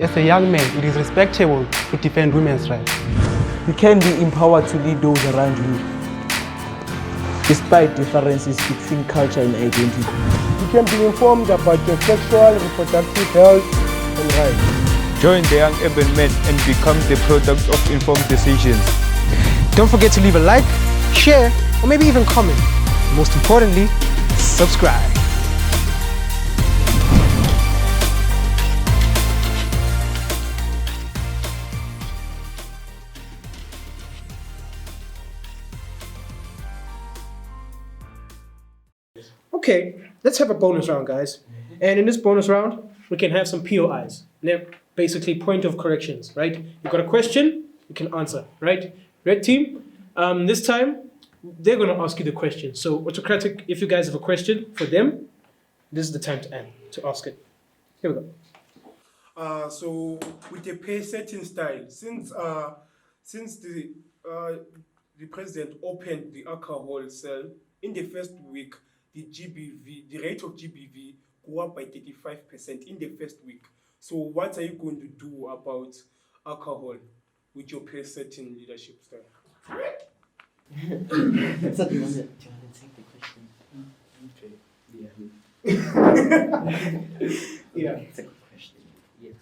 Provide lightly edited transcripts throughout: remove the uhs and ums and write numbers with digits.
as a young man, it is respectable to defend women's rights. You can be empowered to lead those around you, despite differences between culture and identity. You can be informed about your sexual, reproductive health and rights. Join the young urban men and become the product of informed decisions. Don't forget to leave a like, share, or maybe even comment. Most importantly, subscribe. Okay, let's have a bonus round, guys. And in this bonus round, we can have some POIs. They're basically point of corrections, right? You've got a question, you can answer, right? Red team, this time, they're going to ask you the question. So autocratic, if you guys have a question for them, this is the time to ask it. Here we go. So with the pay setting style, since the president opened the alcohol sale in the first week, the rate of GBV go up by 35% in the first week. So what are you going to do about alcohol with your pay setting leadership style? So do you want to take the question? Okay. Yeah. It's a good question. Yes.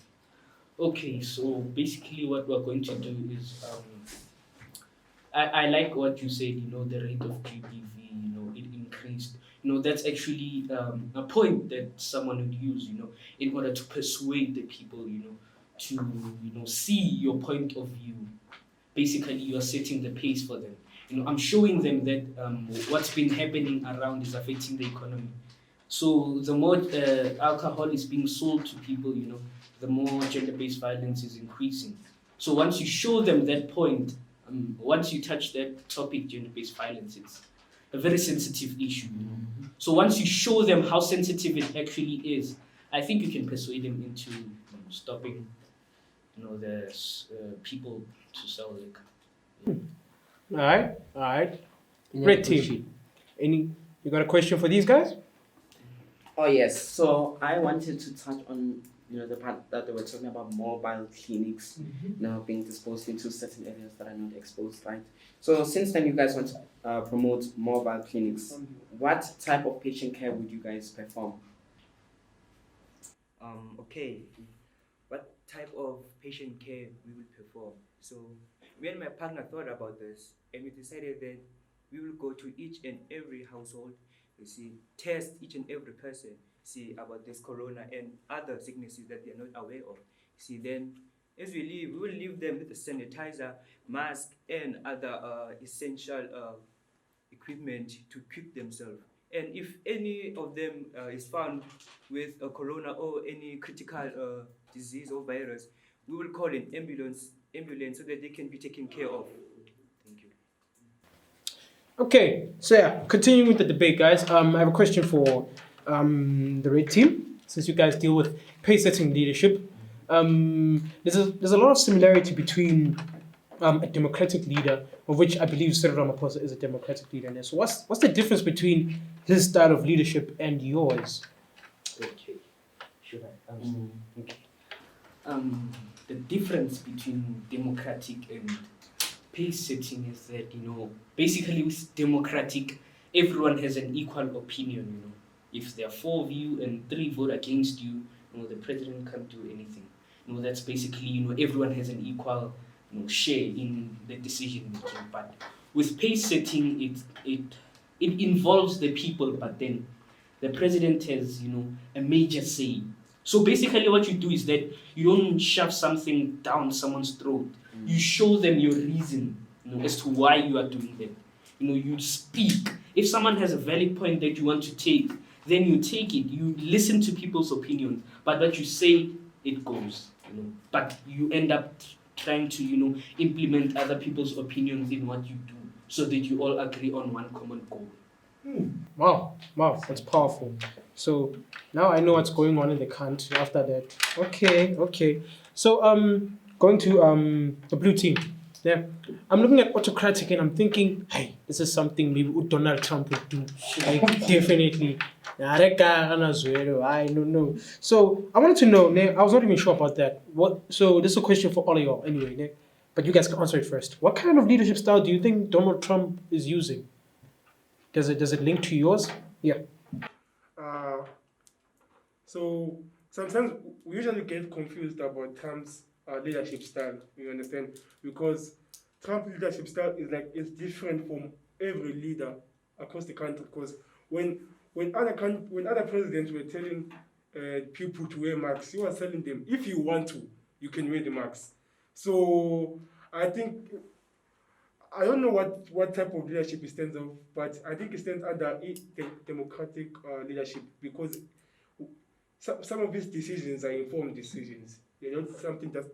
Okay, so basically what we're going to do is I like what you said, the rate of GBV, it increased. That's actually a point that someone would use, in order to persuade the people, to, see your point of view. Basically, you are setting the pace for them. I'm showing them that what's been happening around is affecting the economy. So the more alcohol is being sold to people, the more gender-based violence is increasing. So once you show them that point, once you touch that topic, gender-based violence, it's a very sensitive issue. So once you show them how sensitive it actually is, I think you can persuade them into stopping, the people to sell liquor. All right. Red team, you got a question for these guys? Oh yes, so I wanted to touch on the part that they were talking about mobile clinics now being disposed into certain areas that are not exposed, right? So since then you guys want to promote mobile clinics, what type of patient care would you guys perform? Okay, what type of patient care we will perform? So me and my partner thought about this and we decided that we will go to each and every household, test each and every person, about this corona and other sicknesses that they are not aware of. Then as we leave, we will leave them with a sanitizer, mask, and other essential equipment to equip themselves. And if any of them is found with a corona or any critical disease or virus, we will call an ambulance so that they can be taken care of. Thank you. Okay, so yeah, continuing with the debate, guys. I have a question for the red team, since you guys deal with pace setting leadership. There's a lot of similarity between a democratic leader, of which I believe Cyril Ramaphosa is a democratic leader. And so what's the difference between his style of leadership and yours? Okay. Should I answer? Okay. The difference between democratic and pace setting is that, basically with democratic, everyone has an equal opinion, If there are 4 of you and 3 vote against you, the president can't do anything. That's basically, everyone has an equal share in the decision making. But with pace setting, it involves the people, but then the president has, a major say. So basically what you do is that you don't shove something down someone's throat. You show them your reason, as to why you are doing that. You speak. If someone has a valid point that you want to take, then you take it. You listen to people's opinions, but what you say, it goes. But you end up trying to, implement other people's opinions in what you do, so that you all agree on one common goal. Wow, that's powerful. So now I know what's going on in the country after that. Okay. So going to the blue team. Yeah. I'm looking at autocratic and I'm thinking, hey, this is something maybe Donald Trump would do. Like, definitely. I don't know. So I wanted to know, ne, I was not even sure about that. So this is a question for all of y'all anyway, ne, but you guys can answer it first. What kind of leadership style do you think Donald Trump is using? Does it link to yours? Yeah. So sometimes we usually get confused about Trump's leadership style. You understand? Because Trump's leadership style is different from every leader across the country. Because when other presidents were telling people to wear masks, he was telling them, if you want to, you can wear the mask. So I think, I don't know what type of leadership he stands of, but I think he stands under democratic leadership, because some of his decisions are informed decisions. They're not something that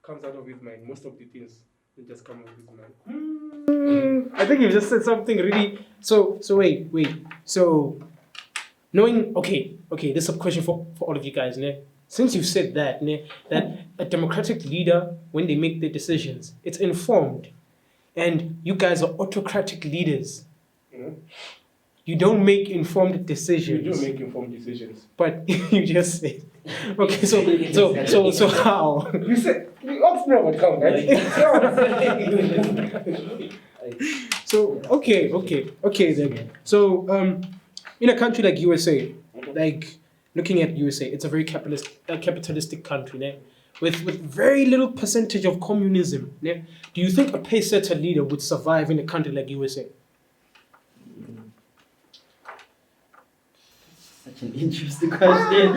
comes out of his mind. Most of the things don't just come out of his mind. I think you just said something really. So wait. So knowing, okay, this is a question for all of you guys, ne? Since you said that, ne, that a democratic leader, when they make their decisions, it's informed, and you guys are autocratic leaders. Mm-hmm. You don't make informed decisions. You do make informed decisions. But you just said, okay. So how? You said you asked me about Trump, right? So okay then. So in a country like USA, like looking at USA, it's a very capitalistic country, né? With very little percentage of communism. Né? Do you think a pace-setter leader would survive in a country like USA? Such an interesting question.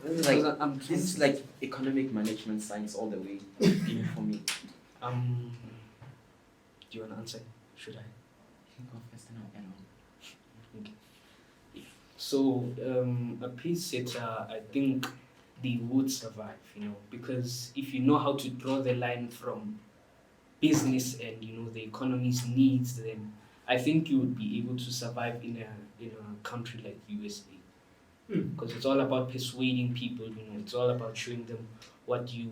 This is like economic management science all the way for me. Do you want to answer? Should I? You can go first and I'll end on. Okay. So a pace setter, I think they would survive, because if you know how to draw the line from business and the economy's needs, then I think you would be able to survive in a country like USA. Because it's all about persuading people, it's all about showing them what you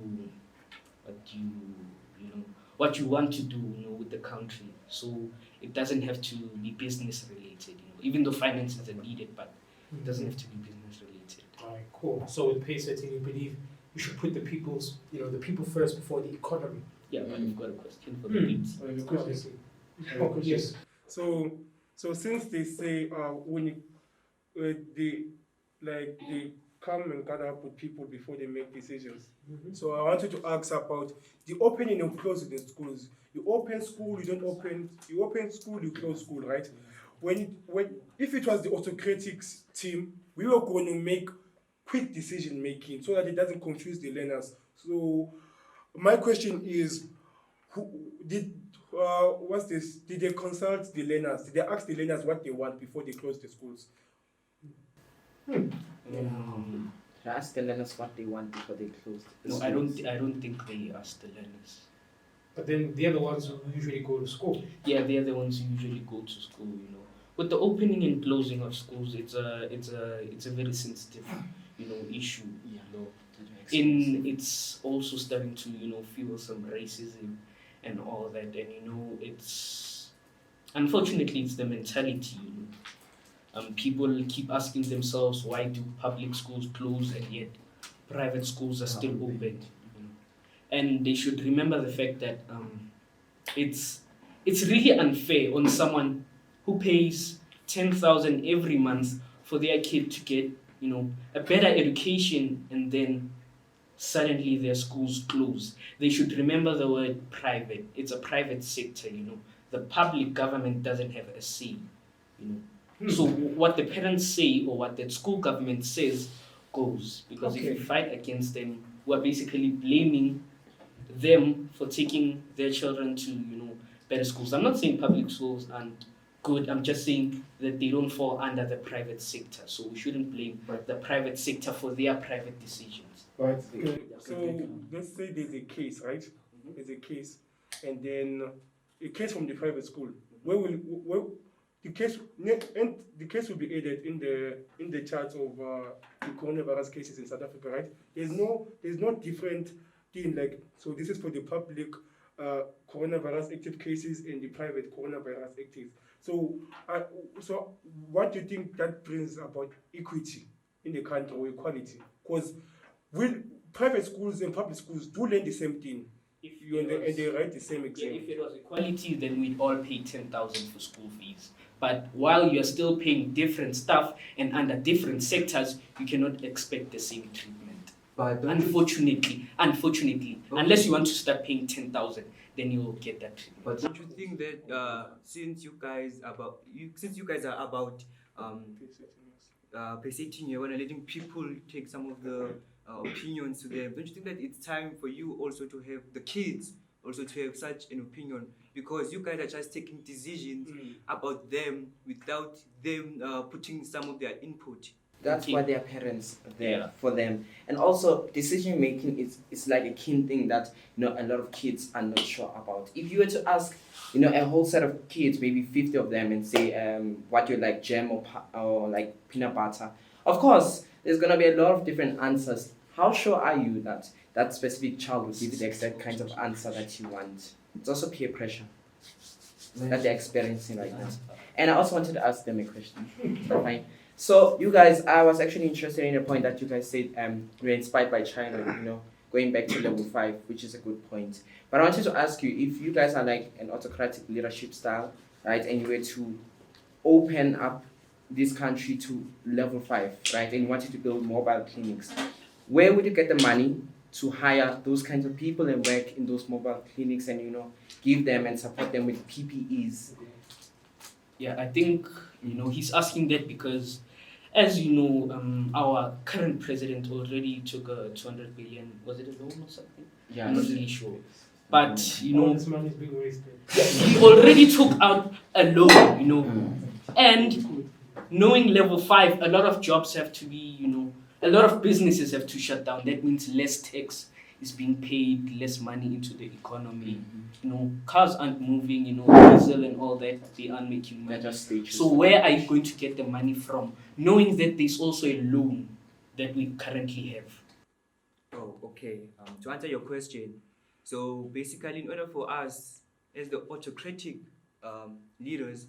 want to do, with the country. So it doesn't have to be business related, even though finances are needed, but it doesn't have to be business related. All right, cool. So with pace setting, you believe you should put the people first before the economy. Yeah, but you've got a question for the peeps. Yes. So since they say when they come and gather up with people before they make decisions. So I wanted to ask about the opening and closing the schools. You open school, you don't open. You open school, you close school, right? If it was the autocratic team, we were going to make quick decision making so that it doesn't confuse the learners. So my question is, did they consult the learners? Did they ask the learners what they want before they close the schools? Should I ask the learners what they want before they close the No, schools? I don't think they ask the learners. But then they're the ones who usually go to school. Yeah, they're the ones who usually go to school. With the opening and closing of schools, it's a very sensitive, issue. It's also starting to fuel some racism and all that, and it's unfortunately it's the mentality. People keep asking themselves, why do public schools close and yet private schools are still open? And they should remember the fact that it's really unfair on someone who pays 10,000 every month for their kid to get a better education, and then suddenly their schools close. They should remember the word private. It's a private sector. The public government doesn't have a say. So what the parents say or what the school government says goes, because if we fight against them, we're basically blaming them for taking their children to better schools. I'm not saying public schools aren't good. I'm just saying that they don't fall under the private sector. So we shouldn't blame the private sector for their private decisions. Right. So let's say there's a case, right? There's a case, and then a case from the private school. Where the case will be added in the chart of the coronavirus cases in South Africa, right? There's no different thing, like, so this is for the public coronavirus active cases and the private coronavirus active. So, so what do you think that brings about equity in the country or equality? Because private schools and public schools do learn the same thing. And they write the same exam. If it was equality, then we'd all pay 10,000 for school fees. But while you're still paying different stuff and under different sectors, you cannot expect the same treatment. But Unfortunately, unless you want to start paying 10,000, then you'll get that treatment. But don't you think that since you guys are about presenting, you want to letting people take some of the opinions to them, don't you think that it's time for you also to have the kids also to have such an opinion? Because you guys are just taking decisions about them without them putting some of their input. That's Okay. why their parents are there Yeah. for them. And also decision making is like a key thing that a lot of kids are not sure about. If you were to ask a whole set of kids, maybe 50 of them, and say what you like, jam or like peanut butter, of course there's gonna be a lot of different answers. How sure are you that that specific child will give you the exact kind of answer that you want? It's also peer pressure that they're experiencing right now. And I also wanted to ask them a question. Right? So you guys, I was actually interested in a point that you guys said we're inspired by China, going back to level 5, which is a good point. But I wanted to ask you, if you guys are like an autocratic leadership style, right, and you were to open up this country to level 5, right, and you wanted to build mobile clinics, where would you get the money to hire those kinds of people and work in those mobile clinics and give them and support them with PPEs? Yeah, I think he's asking that because, as you know, our current president already took a 200 billion. Was it a loan or something? Yeah, I'm not really sure. But All this money is being wasted. he already took out a loan. And knowing level 5, a lot of jobs have to be, a lot of businesses have to shut down. That means less tax is being paid, less money into the economy. Cars aren't moving, diesel and all that, they aren't making money. They're just stages. So where are you going to get the money from? Knowing that there's also a loan that we currently have. Oh, okay. To answer your question, so basically, in order for us as the autocratic leaders,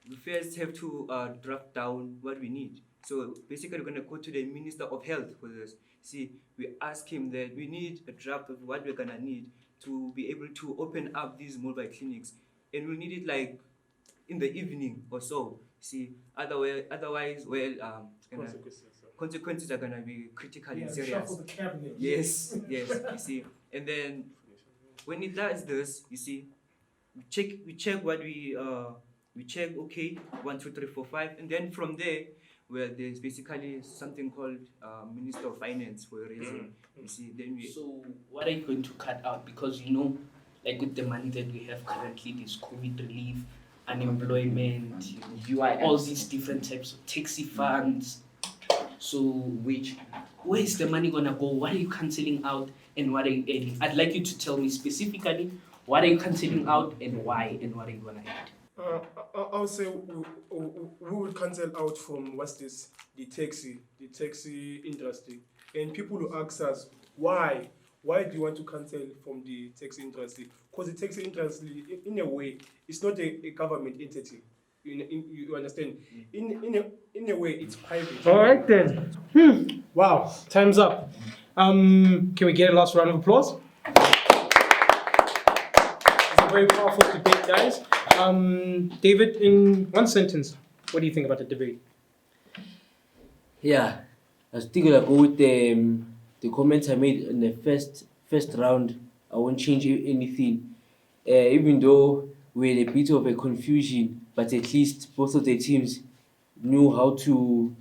we first have to draft down what we need. So basically, we're gonna go to the Minister of Health for this. See, we ask him that we need a draft of what we're gonna need to be able to open up these mobile clinics, and we need it like in the evening or so. See, otherwise, consequences are gonna be critical and serious. Shuffle the cabinet. Yes, yes, you see. And then when it does this, you see, we check what we check, okay, 1, 2, 3, 4, 5, and then from there, where there's basically something called Minister of Finance for a reason. You see, then we So what are you going to cut out? Because like with the money that we have currently, there's COVID relief, unemployment, UIF. all these different types of taxi funds. So where's the money gonna go? What are you cancelling out and what are you adding? I'd like you to tell me specifically what are you cancelling out and why, and what are you gonna add? I would say we would cancel out from the taxi industry, and people will ask us why do you want to cancel from the taxi industry? Because the taxi industry, in a way, it's not a government entity. You understand? In a way, it's private. All right then. Wow, time's up. Can we get a last round of applause? It's a very powerful debate, guys. David, in one sentence, what do you think about the debate? Yeah, I was thinking I'll go with the comments I made in the first round. I won't change anything. Even though we had a bit of a confusion, but at least both of the teams knew how to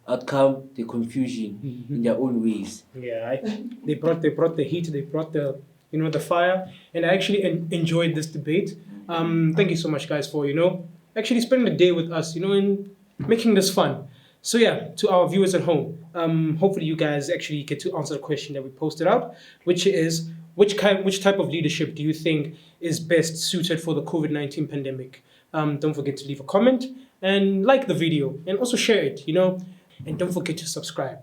outcome the confusion in their own ways. Yeah, they brought the heat, they brought the the fire, and I actually enjoyed this debate. Thank you so much, guys, for actually spending the day with us, and making this fun. So yeah, to our viewers at home, hopefully you guys actually get to answer the question that we posted out, which is which type of leadership do you think is best suited for the COVID-19 pandemic? Don't forget to leave a comment and like the video and also share it, and don't forget to subscribe.